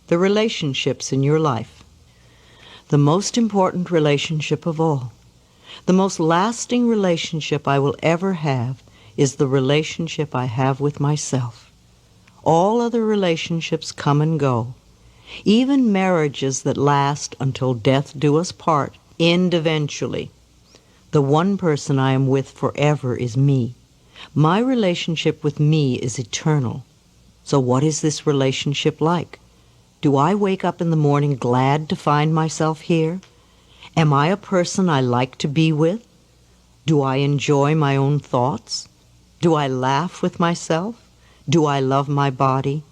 the relationships in your life. The most important relationship of all, the most lasting relationship I will ever have, is the relationship I have with myself. All other relationships come and go. Even marriages that last until death do us part end eventually. The one person I am with forever is me. My relationship with me is eternal. So what is this relationship like? Do I wake up in the morning glad to find myself here? Am I a person I like to be with? Do I enjoy my own thoughts? Do I laugh with myself? Do I love my body?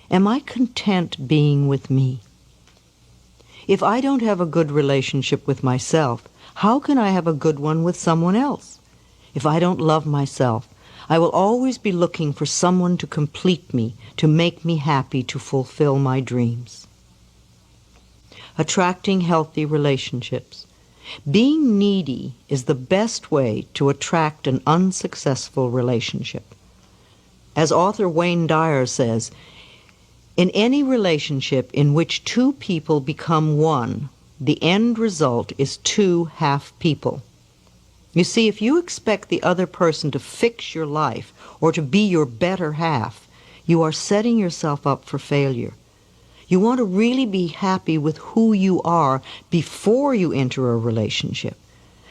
Am I content being with me? If I don't have a good relationship with myself, how can I have a good one with someone else? If I don't love myself, I will always be looking for someone to complete me, to make me happy, to fulfill my dreams. Attracting healthy relationships. Being needy is the best way to attract an unsuccessful relationship. As author Wayne Dyer says, in any relationship in which two people become one, the end result is two half people. You see, if you expect the other person to fix your life or to be your better half, you are setting yourself up for failure. You want to really be happy with who you are before you enter a relationship.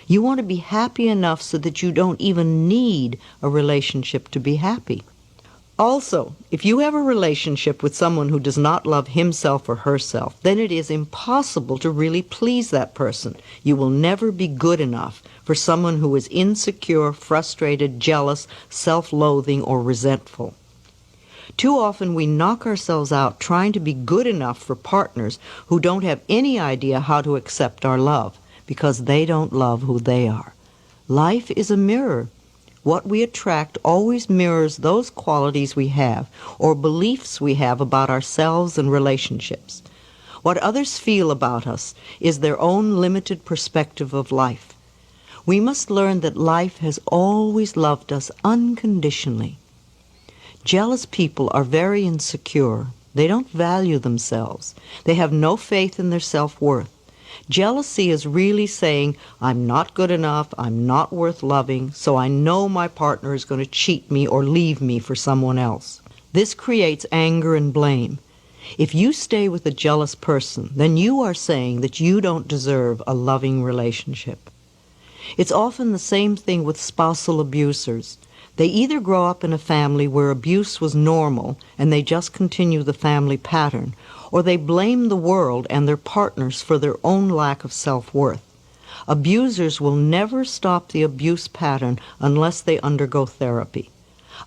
You want to be happy enough so that you don't even need a relationship to be happy. Also, if you have a relationship with someone who does not love himself or herself, then it is impossible to really please that person. You will never be good enough for someone who is insecure, frustrated, jealous, self-loathing, or resentful. Too often we knock ourselves out trying to be good enough for partners who don't have any idea how to accept our love, because they don't love who they are. Life is a mirror. What we attract always mirrors those qualities we have or beliefs we have about ourselves and relationships. What others feel about us is their own limited perspective of life. We must learn that life has always loved us unconditionally. Jealous people are very insecure. They don't value themselves. They have no faith in their self-worth. Jealousy is really saying, I'm not good enough, I'm not worth loving, so I know my partner is going to cheat me or leave me for someone else. This creates anger and blame. If you stay with a jealous person, then you are saying that you don't deserve a loving relationship. It's often the same thing with spousal abusers. They either grow up in a family where abuse was normal and they just continue the family pattern, or they blame the world and their partners for their own lack of self-worth. Abusers will never stop the abuse pattern unless they undergo therapy.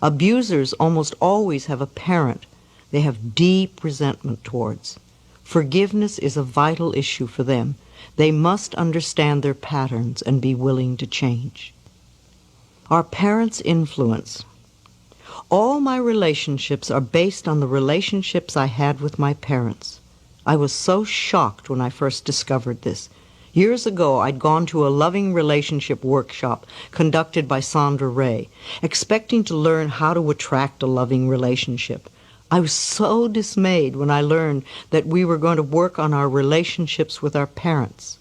Abusers almost always have a parent they have deep resentment towards. Forgiveness is a vital issue for them. They must understand their patterns and be willing to change. Our parents' influence. All my relationships are based on the relationships I had with my parents. I was so shocked when I first discovered this. Years ago, I'd gone to a loving relationship workshop conducted by Sandra Ray, expecting to learn how to attract a loving relationship. I was so dismayed when I learned that we were going to work on our relationships with our parents.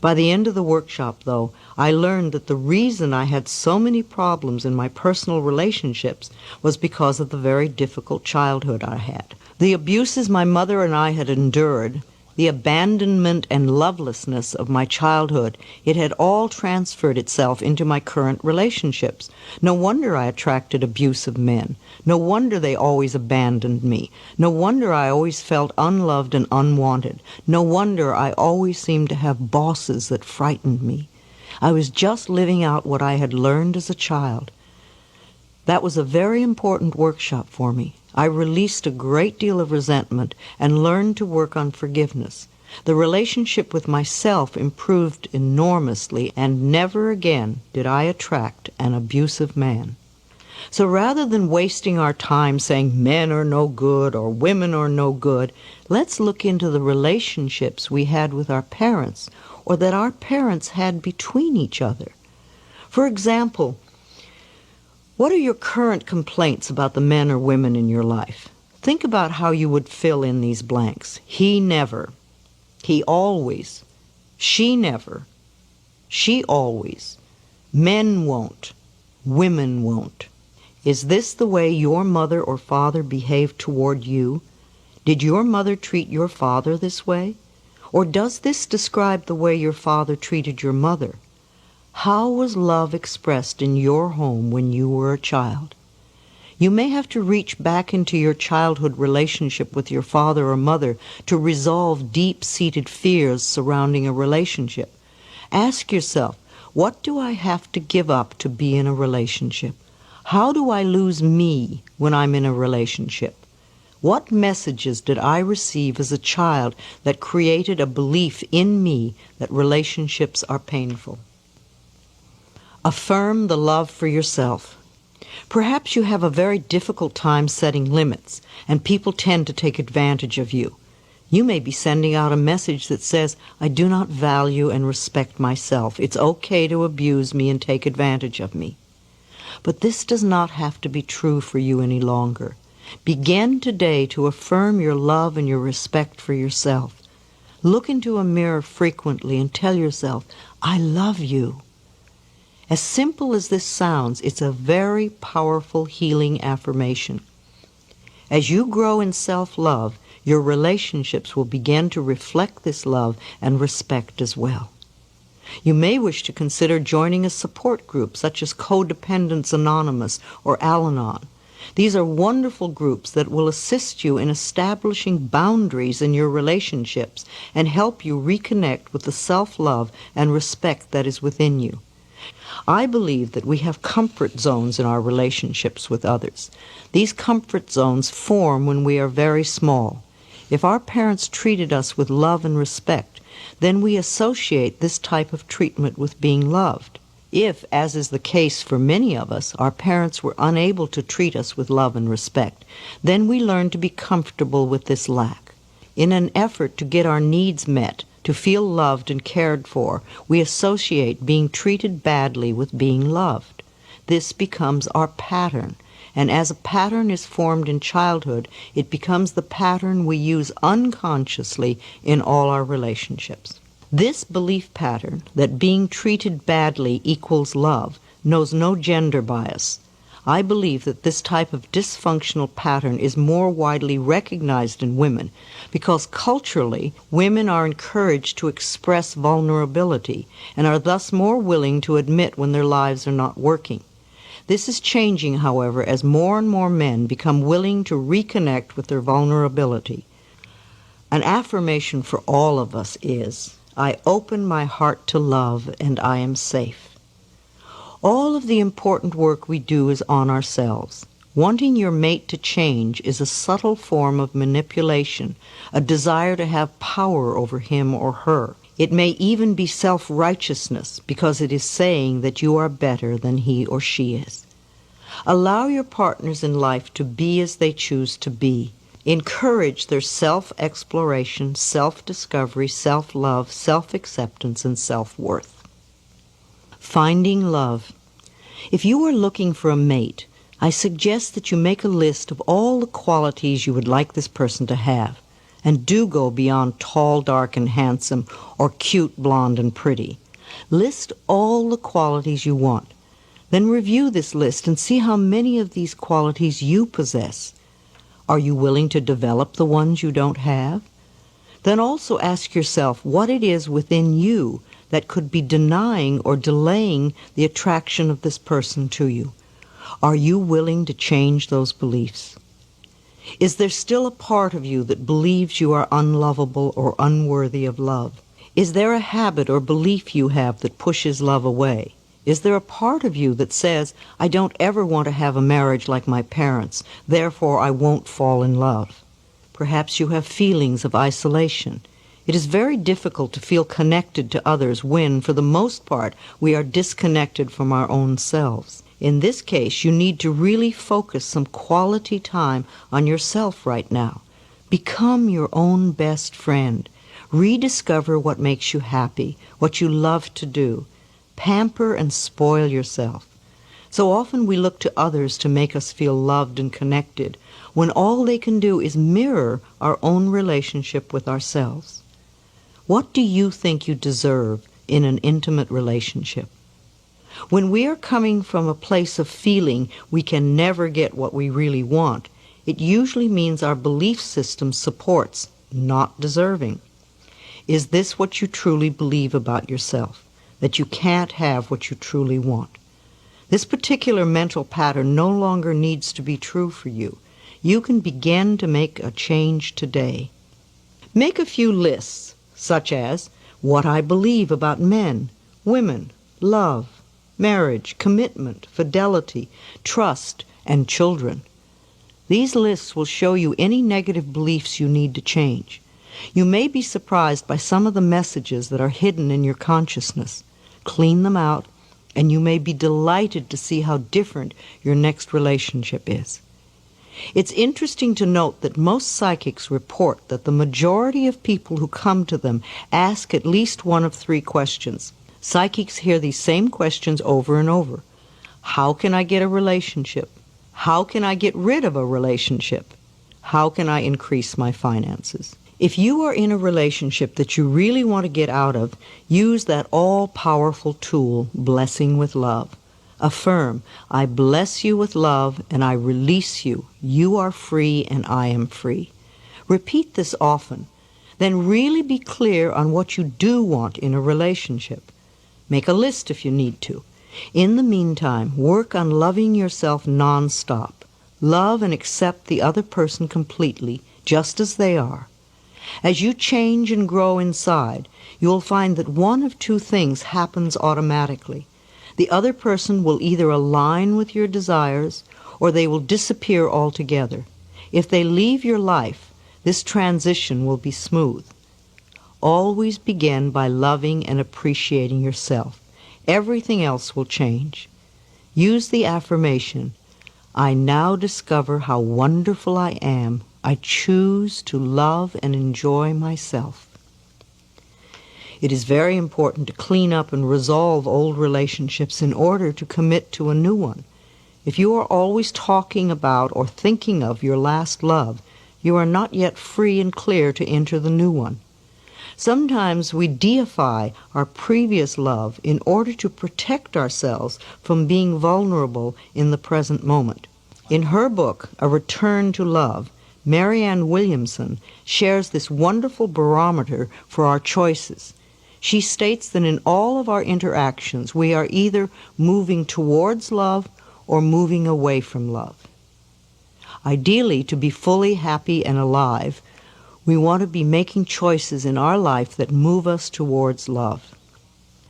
By the end of the workshop, though, I learned that the reason I had so many problems in my personal relationships was because of the very difficult childhood I had. The abuses my mother and I had endured, the abandonment and lovelessness of my childhood, it had all transferred itself into my current relationships. No wonder I attracted abusive men. No wonder they always abandoned me. No wonder I always felt unloved and unwanted. No wonder I always seemed to have bosses that frightened me. I was just living out what I had learned as a child. That was a very important workshop for me. I released a great deal of resentment and learned to work on forgiveness. The relationship with myself improved enormously, and never again did I attract an abusive man. So rather than wasting our time saying men are no good or women are no good, let's look into the relationships we had with our parents or that our parents had between each other. For example, what are your current complaints about the men or women in your life? Think about how you would fill in these blanks. He never. He always. She never. She always. Men won't. Women won't. Is this the way your mother or father behaved toward you? Did your mother treat your father this way? Or does this describe the way your father treated your mother? How was love expressed in your home when you were a child? You may have to reach back into your childhood relationship with your father or mother to resolve deep-seated fears surrounding a relationship. Ask yourself, what do I have to give up to be in a relationship? How do I lose me when I'm in a relationship? What messages did I receive as a child that created a belief in me that relationships are painful? Affirm the love for yourself. Perhaps you have a very difficult time setting limits, and people tend to take advantage of you. You may be sending out a message that says, I do not value and respect myself. It's okay to abuse me and take advantage of me. But this does not have to be true for you any longer. Begin today to affirm your love and your respect for yourself. Look into a mirror frequently and tell yourself, I love you. As simple as this sounds, it's a very powerful healing affirmation. As you grow in self-love, your relationships will begin to reflect this love and respect as well. You may wish to consider joining a support group such as Codependence Anonymous or Al-Anon. These are wonderful groups that will assist you in establishing boundaries in your relationships and help you reconnect with the self-love and respect that is within you. I believe that we have comfort zones in our relationships with others. These comfort zones form when we are very small. If our parents treated us with love and respect, then we associate this type of treatment with being loved. If, as is the case for many of us, our parents were unable to treat us with love and respect, then we learn to be comfortable with this lack. In an effort to get our needs met, to feel loved and cared for, we associate being treated badly with being loved. This becomes our pattern, and as a pattern is formed in childhood, it becomes the pattern we use unconsciously in all our relationships. This belief pattern, that being treated badly equals love, knows no gender bias. I believe that this type of dysfunctional pattern is more widely recognized in women because culturally, women are encouraged to express vulnerability and are thus more willing to admit when their lives are not working. This is changing, however, as more and more men become willing to reconnect with their vulnerability. An affirmation for all of us is, I open my heart to love and I am safe. All of the important work we do is on ourselves. Wanting your mate to change is a subtle form of manipulation, a desire to have power over him or her. It may even be self-righteousness because it is saying that you are better than he or she is. Allow your partners in life to be as they choose to be. Encourage their self-exploration, self-discovery, self-love, self-acceptance, and self-worth. Finding love. If you are looking for a mate, I suggest that you make a list of all the qualities you would like this person to have, and do go beyond tall, dark, and handsome, or cute, blonde, and pretty. List all the qualities you want. Then review this list and see how many of these qualities you possess. Are you willing to develop the ones you don't have? Then also ask yourself what it is within you that could be denying or delaying the attraction of this person to you. Are you willing to change those beliefs? Is there still a part of you that believes you are unlovable or unworthy of love? Is there a habit or belief you have that pushes love away? Is there a part of you that says, I don't ever want to have a marriage like my parents, therefore I won't fall in love? Perhaps you have feelings of isolation. It is very difficult to feel connected to others when, for the most part, we are disconnected from our own selves. In this case, you need to really focus some quality time on yourself right now. Become your own best friend. Rediscover what makes you happy, what you love to do. Pamper and spoil yourself. So often we look to others to make us feel loved and connected, when all they can do is mirror our own relationship with ourselves. What do you think you deserve in an intimate relationship? When we are coming from a place of feeling we can never get what we really want, it usually means our belief system supports not deserving. Is this what you truly believe about yourself? That you can't have what you truly want? This particular mental pattern no longer needs to be true for you. You can begin to make a change today. Make a few lists, such as what I believe about men, women, love, marriage, commitment, fidelity, trust, and children. These lists will show you any negative beliefs you need to change. You may be surprised by some of the messages that are hidden in your consciousness. Clean them out, and you may be delighted to see how different your next relationship is. It's interesting to note that most psychics report that the majority of people who come to them ask at least one of three questions. Psychics hear these same questions over and over. How can I get a relationship? How can I get rid of a relationship? How can I increase my finances? If you are in a relationship that you really want to get out of, use that all-powerful tool, blessing with love. Affirm, I bless you with love and I release you. You are free and I am free. Repeat this often. Then really be clear on what you do want in a relationship. Make a list if you need to. In the meantime, work on loving yourself non-stop. Love and accept the other person completely, just as they are. As you change and grow inside, you will find that one of two things happens automatically. The other person will either align with your desires or they will disappear altogether. If they leave your life, this transition will be smooth. Always begin by loving and appreciating yourself. Everything else will change. Use the affirmation, I now discover how wonderful I am. I choose to love and enjoy myself. It is very important to clean up and resolve old relationships in order to commit to a new one. If you are always talking about or thinking of your last love, you are not yet free and clear to enter the new one. Sometimes we deify our previous love in order to protect ourselves from being vulnerable in the present moment. In her book, A Return to Love, Marianne Williamson shares this wonderful barometer for our choices. She states that in all of our interactions, we are either moving towards love or moving away from love. Ideally, to be fully happy and alive, we want to be making choices in our life that move us towards love.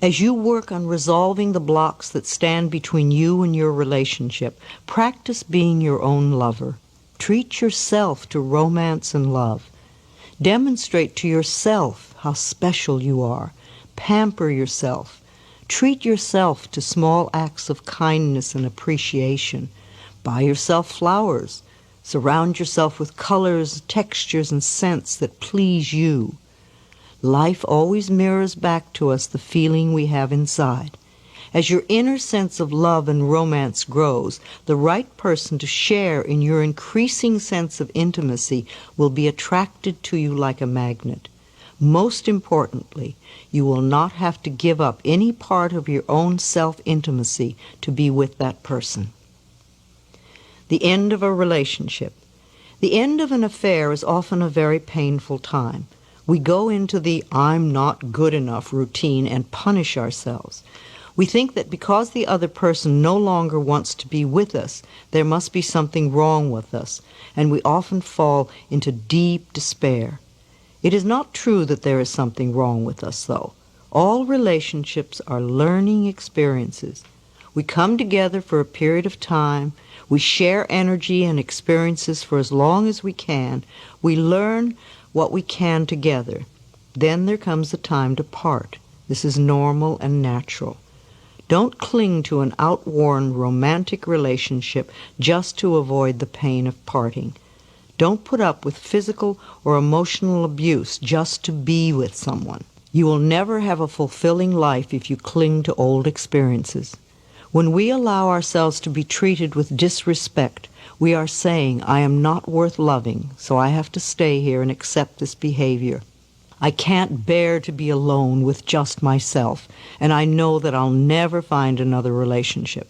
As you work on resolving the blocks that stand between you and your relationship, practice being your own lover. Treat yourself to romance and love. Demonstrate to yourself how special you are. Pamper yourself. Treat yourself to small acts of kindness and appreciation. Buy yourself flowers. Surround yourself with colors, textures, and scents that please you. Life always mirrors back to us the feeling we have inside. As your inner sense of love and romance grows, the right person to share in your increasing sense of intimacy will be attracted to you like a magnet. Most importantly, you will not have to give up any part of your own self-intimacy to be with that person. The end of a relationship. The end of an affair is often a very painful time. We go into the I'm not good enough routine and punish ourselves. We think that because the other person no longer wants to be with us, there must be something wrong with us, and we often fall into deep despair. It is not true that there is something wrong with us, though. All relationships are learning experiences. We come together for a period of time. We share energy and experiences for as long as we can. We learn what we can together. Then there comes the time to part. This is normal and natural. Don't cling to an outworn romantic relationship just to avoid the pain of parting. Don't put up with physical or emotional abuse just to be with someone. You will never have a fulfilling life if you cling to old experiences. When we allow ourselves to be treated with disrespect, we are saying, I am not worth loving, so I have to stay here and accept this behavior. I can't bear to be alone with just myself, and I know that I'll never find another relationship.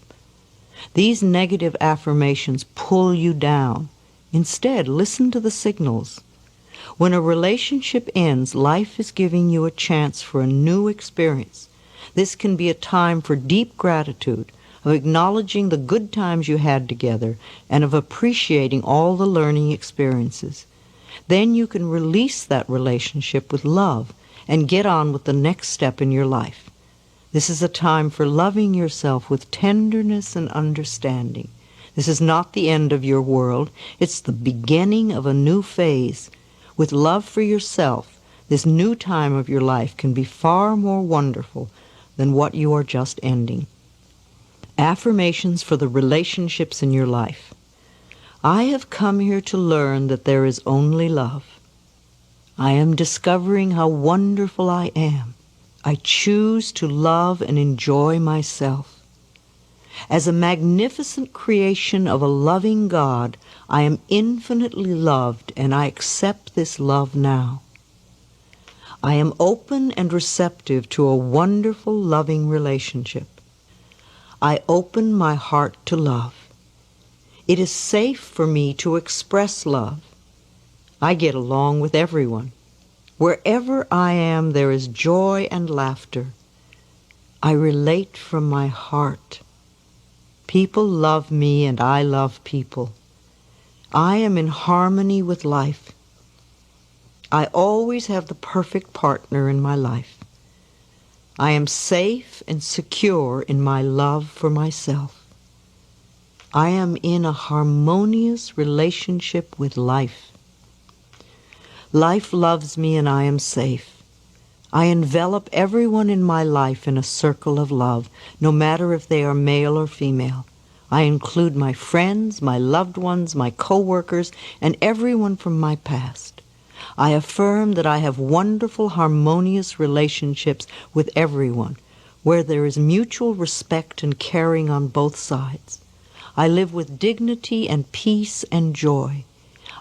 These negative affirmations pull you down. Instead, listen to the signals. When a relationship ends, life is giving you a chance for a new experience. This can be a time for deep gratitude, of acknowledging the good times you had together, and of appreciating all the learning experiences. Then you can release that relationship with love and get on with the next step in your life. This is a time for loving yourself with tenderness and understanding. This is not the end of your world. It's the beginning of a new phase. With love for yourself, this new time of your life can be far more wonderful than what you are just ending. Affirmations for the relationships in your life. I have come here to learn that there is only love. I am discovering how wonderful I am. I choose to love and enjoy myself. As a magnificent creation of a loving God, I am infinitely loved, and I accept this love now. I am open and receptive to a wonderful, loving relationship. I open my heart to love. It is safe for me to express love. I get along with everyone. Wherever I am, there is joy and laughter. I relate from my heart. People love me, and I love people. I am in harmony with life. I always have the perfect partner in my life. I am safe and secure in my love for myself. I am in a harmonious relationship with life. Life loves me, and I am safe. I envelop everyone in my life in a circle of love, no matter if they are male or female. I include my friends, my loved ones, my co-workers, and everyone from my past. I affirm that I have wonderful, harmonious relationships with everyone, where there is mutual respect and caring on both sides. I live with dignity and peace and joy.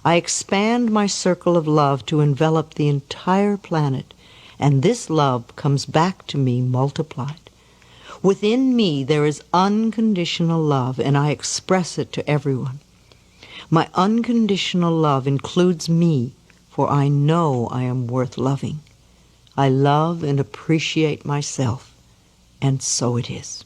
I expand my circle of love to envelop the entire planet, and this love comes back to me multiplied. Within me there is unconditional love, and I express it to everyone. My unconditional love includes me, for I know I am worth loving. I love and appreciate myself, and so it is.